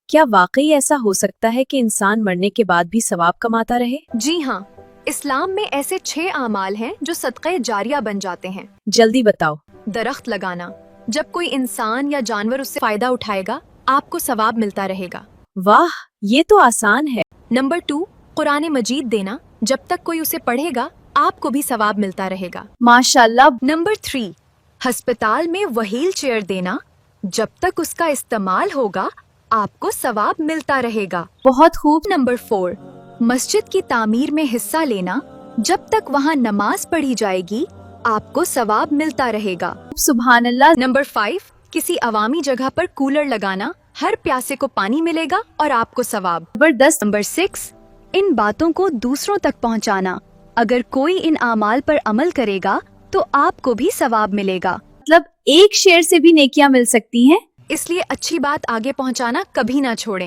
کیا واقعی ایسا ہو سکتا ہے کہ انسان مرنے کے بعد بھی ثواب کماتا رہے؟ جی ہاں، اسلام میں ایسے 6 اعمال ہیں جو صدقہ جاریہ بن جاتے ہیں۔ جلدی بتاؤ۔ درخت لگانا، جب کوئی انسان یا جانور اس سے فائدہ اٹھائے گا آپ کو ثواب ملتا رہے گا۔ واہ، یہ تو آسان ہے۔ نمبر 2، قرآن مجید دینا، جب تک کوئی اسے پڑھے گا آپ کو بھی ثواب ملتا رہے گا۔ ماشاءاللہ۔ نمبر 3، ہسپتال میں وہیل چیئر دینا، جب تک اس کا استعمال ہوگا آپ کو ثواب ملتا رہے گا۔ بہت خوب۔ نمبر 4، مسجد کی تعمیر میں حصہ لینا، جب تک وہاں نماز پڑھی جائے گی آپ کو ثواب ملتا رہے گا۔ سبحان اللہ۔ نمبر 5، کسی عوامی جگہ پر کولر لگانا، ہر پیاسے کو پانی ملے گا اور آپ کو ثواب۔ زبردست۔ نمبر 6، ان باتوں کو دوسروں تک پہنچانا، اگر کوئی ان اعمال پر عمل کرے گا تو آپ کو بھی ثواب ملے گا۔ مطلب ایک شیئر سے بھی نیکیاں مل سکتی ہیں؟ اس لیے اچھی بات آگے پہنچانا کبھی نہ چھوڑیں۔